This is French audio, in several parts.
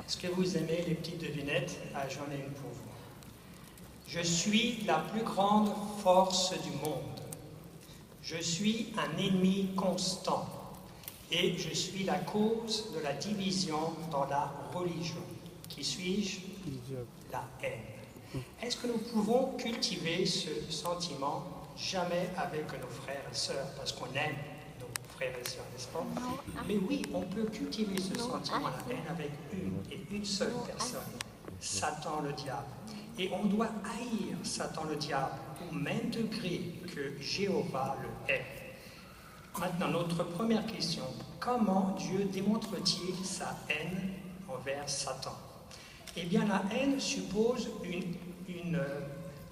Est-ce que vous aimez les petites devinettes? Ah, j'en ai une pour vous. Je suis la plus grande force du monde. Je suis un ennemi constant. Et je suis la cause de la division dans la religion. Qui suis-je? La haine. Est-ce que nous pouvons cultiver ce sentiment? Jamais avec nos frères et sœurs, parce qu'on aime nos frères et sœurs, n'est-ce pas? Mais oui, on peut cultiver ce sentiment, la haine, avec une seule personne, Satan le diable. Et on doit haïr Satan le diable au même degré que Jéhovah le hait. Maintenant, notre première question, comment Dieu démontre-t-il sa haine envers Satan? Eh bien, la haine suppose une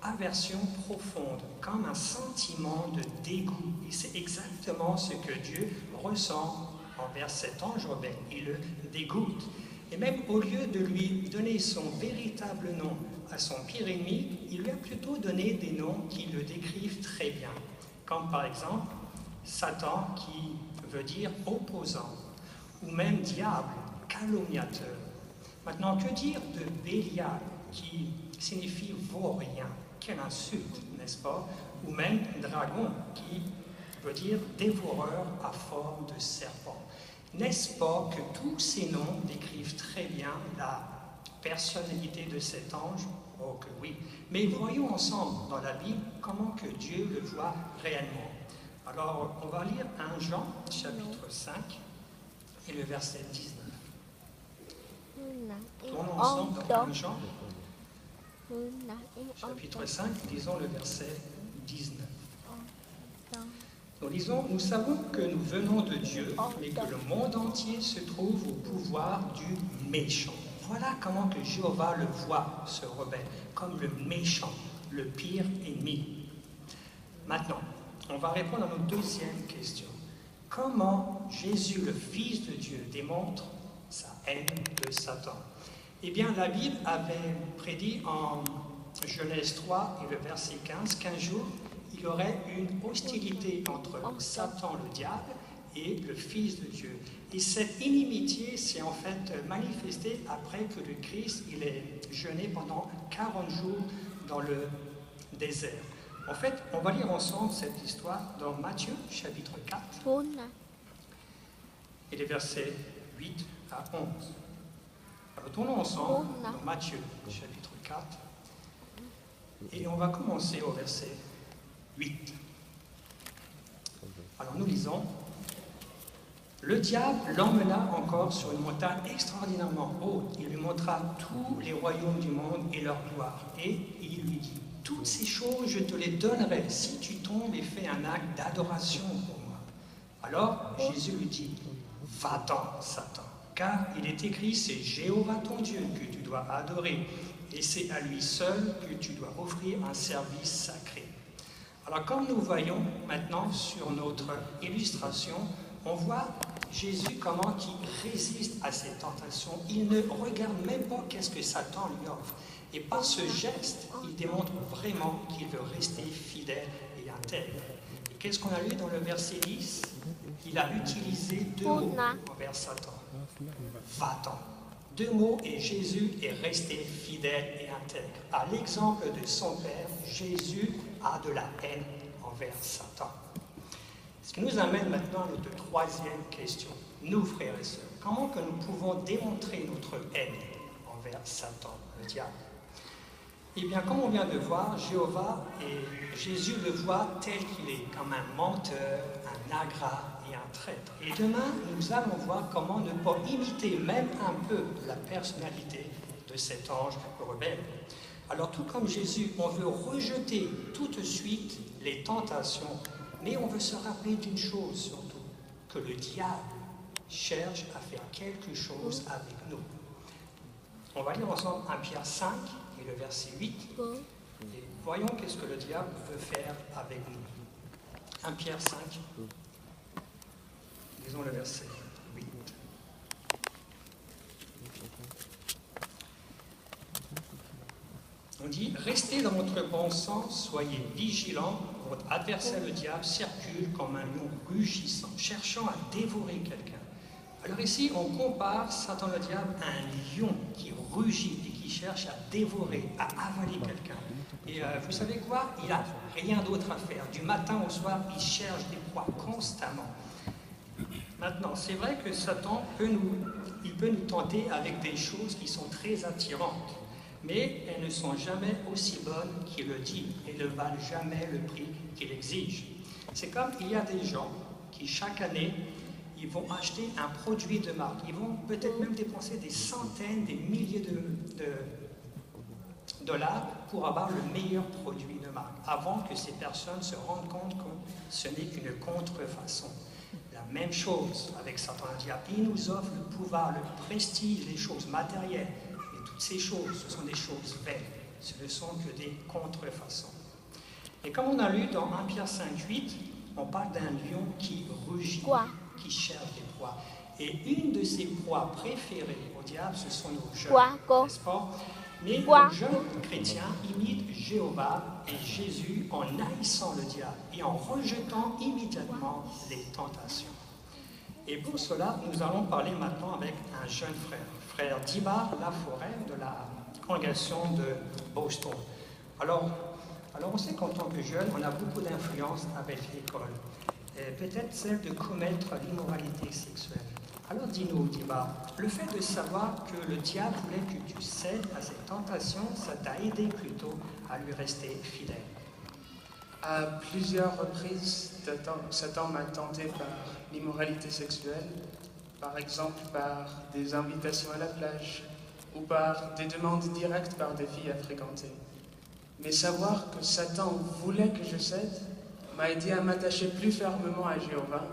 aversion profonde, comme un sentiment de dégoût. Et c'est exactement ce que Dieu ressent envers cet ange rebelle. Il le dégoûte. Et même au lieu de lui donner son véritable nom à son pire ennemi, il lui a plutôt donné des noms qui le décrivent très bien. Comme par exemple, Satan, qui veut dire opposant, ou même diable, calomniateur. Maintenant, que dire de Bélial, qui signifie vaurien? Quelle insulte, n'est-ce pas? Ou même dragon, qui veut dire dévoreur à forme de serpent. N'est-ce pas que tous ces noms décrivent très bien la personnalité de cet ange? Oh que oui. Mais voyons ensemble dans la Bible comment que Dieu le voit réellement. Alors, on va lire 1 Jean, chapitre 5, et le verset 19. Tournons ensemble dans 1 Jean, chapitre 5, lisons le verset 19. Nous lisons, nous savons que nous venons de Dieu, mais que le monde entier se trouve au pouvoir du méchant. Voilà comment que Jéhovah le voit, ce rebelle, comme le méchant, le pire ennemi. Maintenant, on va répondre à notre deuxième question. Comment Jésus, le Fils de Dieu, démontre sa haine de Satan? Eh bien, la Bible avait prédit en Genèse 3 et le verset 15 qu'un jour, il y aurait une hostilité entre Satan, le diable, et le Fils de Dieu. Et cette inimitié s'est en fait manifestée après que le Christ il ait jeûné pendant 40 jours dans le désert. En fait, on va lire ensemble cette histoire dans Matthieu, chapitre 4, et les versets 8 à 11. Alors, tournons ensemble dans Matthieu, chapitre 4, et on va commencer au verset 8. Alors, nous lisons. Le diable l'emmena encore sur une montagne extraordinairement haute. Il lui montra tous les royaumes du monde et leur gloire. Et il lui dit, toutes ces choses, je te les donnerai si tu tombes et fais un acte d'adoration pour moi. Alors Jésus lui dit, va-t'en, Satan, car il est écrit, c'est Jéhovah ton Dieu que tu dois adorer, et c'est à lui seul que tu dois offrir un service sacré. Alors comme nous voyons maintenant sur notre illustration, on voit Jésus comment il résiste à ces tentations. Il ne regarde même pas qu'est-ce que Satan lui offre. Et par ce geste, il démontre vraiment qu'il veut rester fidèle et intègre. Et qu'est-ce qu'on a lu dans le verset 10? Il a utilisé deux mots envers Satan. Va-t'en. Deux mots et Jésus est resté fidèle et intègre. À l'exemple de son Père, Jésus a de la haine envers Satan. Ce qui nous amène maintenant à notre troisième question. Nous, frères et sœurs, comment que nous pouvons démontrer notre haine envers Satan, le diable? Eh bien, comme on vient de voir, Jéhovah et Jésus le voient tel qu'il est, comme un menteur, un ingrat et un traître. Et demain, nous allons voir comment ne pas imiter même un peu la personnalité de cet ange rebelle. Alors, tout comme Jésus, on veut rejeter tout de suite les tentations, mais on veut se rappeler d'une chose surtout, que le diable cherche à faire quelque chose avec nous. On va lire ensemble 1 Pierre 5 et le verset 8. Et voyons qu'est-ce que le diable veut faire avec nous. 1 Pierre 5, lisons le verset 8. On dit, restez dans votre bon sens, soyez vigilants, votre adversaire le diable circule comme un lion rugissant, cherchant à dévorer quelqu'un. Alors ici, on compare Satan le diable à un lion qui rugit et qui cherche à dévorer, à avaler quelqu'un. Et vous savez quoi? Il n'a rien d'autre à faire. Du matin au soir, il cherche des proies constamment. Maintenant, c'est vrai que Satan peut nous tenter avec des choses qui sont très attirantes, mais elles ne sont jamais aussi bonnes qu'il le dit et ne valent jamais le prix qu'il exige. C'est comme il y a des gens qui, chaque année, ils vont acheter un produit de marque. Ils vont peut-être même dépenser des centaines, des milliers de dollars pour avoir le meilleur produit de marque, avant que ces personnes se rendent compte que ce n'est qu'une contrefaçon. La même chose avec Satan le diable. Il nous offre le pouvoir, le prestige, les choses matérielles. Et toutes ces choses, ce sont des choses vaines. Ce ne sont que des contrefaçons. Et comme on a lu dans 1 Pierre 5,8, on parle d'un lion qui rugit, qui cherche des proies. Et une de ses proies préférées au diable, ce sont nos jeunes, n'est-ce pas? Mais les jeunes chrétiens imitent Jéhovah et Jésus en haïssant le diable et en rejetant immédiatement les tentations. Et pour cela, nous allons parler maintenant avec un jeune frère, frère Diba Laforêt de la congrégation de Boston. Alors on sait qu'en tant que jeune, on a beaucoup d'influence avec l'école, peut-être celle de commettre l'immoralité sexuelle. Alors dis-nous, Diba, le fait de savoir que le diable voulait que tu cèdes à cette tentation, ça t'a aidé plutôt à lui rester fidèle? À plusieurs reprises, Satan m'a tenté par l'immoralité sexuelle, par exemple par des invitations à la plage ou par des demandes directes par des filles à fréquenter. Mais savoir que Satan voulait que je cède m'a aidé à m'attacher plus fermement à Jéhovah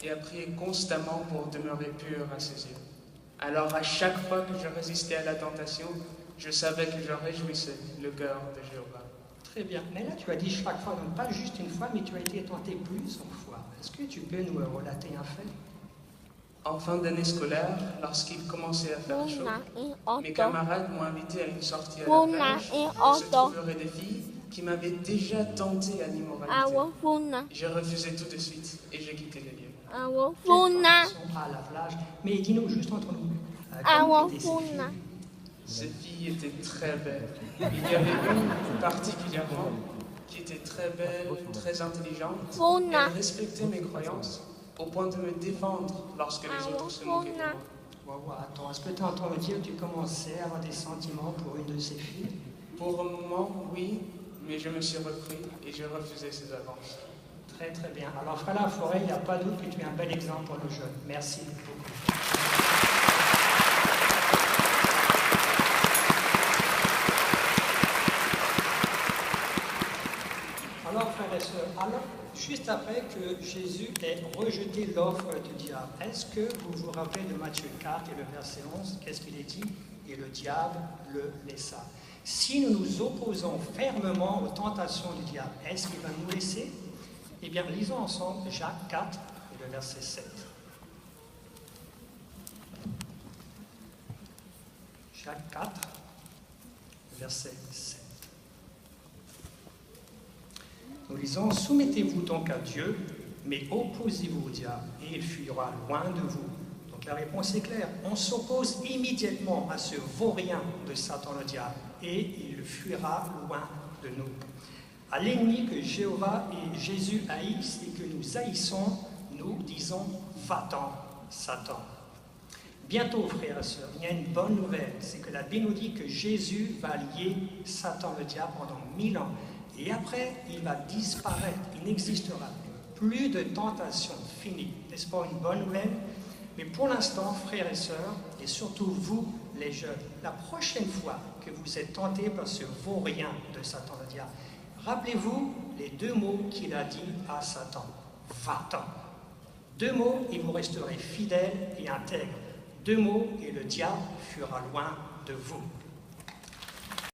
et à prier constamment pour demeurer pur à ses yeux. Alors à chaque fois que je résistais à la tentation, je savais que je réjouissais le cœur de Jéhovah. Très bien. Mais là, tu as dit chaque fois, donc pas juste une fois, mais tu as été tenté plusieurs fois. Est-ce que tu peux nous relater un fait? En fin d'année scolaire, lorsqu'il commençait à faire chaud, mes camarades m'ont invité à une sortie à la plage où se trouveraient des filles qui m'avaient déjà tenté à l'immoralité. J'ai refusé tout de suite et j'ai quitté les lieux. À la plage. Mais dis-nous juste entre nous, comment étaient ces filles? Ces filles étaient très belles. Il y avait une particulièrement qui était très belle, très intelligente. Elle respectait mes croyances au point de me défendre lorsque les autres se moquaient de moi. Attends, est-ce que tu entends me dire que tu commençais à avoir des sentiments pour une de ces filles? Pour un moment, oui, mais je me suis repris et j'ai refusé ses avances. Très très bien. Alors frère Laforêt, il n'y a pas doute que tu es un bel exemple pour nos jeunes. Merci beaucoup. Alors frères et sœurs, juste après que Jésus ait rejeté l'offre du diable, est-ce que vous vous rappelez de Matthieu 4 et le verset 11? Qu'est-ce qu'il est dit? Et le diable le laissa. Si nous nous opposons fermement aux tentations du diable, est-ce qu'il va nous laisser? Eh bien, lisons ensemble Jacques 4 et le verset 7. Jacques 4, verset 7. Nous lisons, soumettez-vous donc à Dieu, mais opposez-vous au diable, et il fuira loin de vous. Donc la réponse est claire, on s'oppose immédiatement à ce vaurien de Satan le diable, et il fuira loin de nous. À l'ennemi que Jéhovah et Jésus haïssent et que nous haïssons, nous disons, va-t'en, Satan. Bientôt, frères et sœurs, il y a une bonne nouvelle, c'est que la Bible nous dit que Jésus va lier Satan le diable pendant 1000 ans. Et après, il va disparaître, il n'existera plus de tentation, fini. N'est-ce pas une bonne nouvelle? Mais pour l'instant, frères et sœurs, et surtout vous, les jeunes, la prochaine fois que vous êtes tentés par ce vaurien de Satan le diable, rappelez-vous les deux mots qu'il a dit à Satan. Va-t'en. Deux mots et vous resterez fidèles et intègres. Deux mots et le diable fuira loin de vous.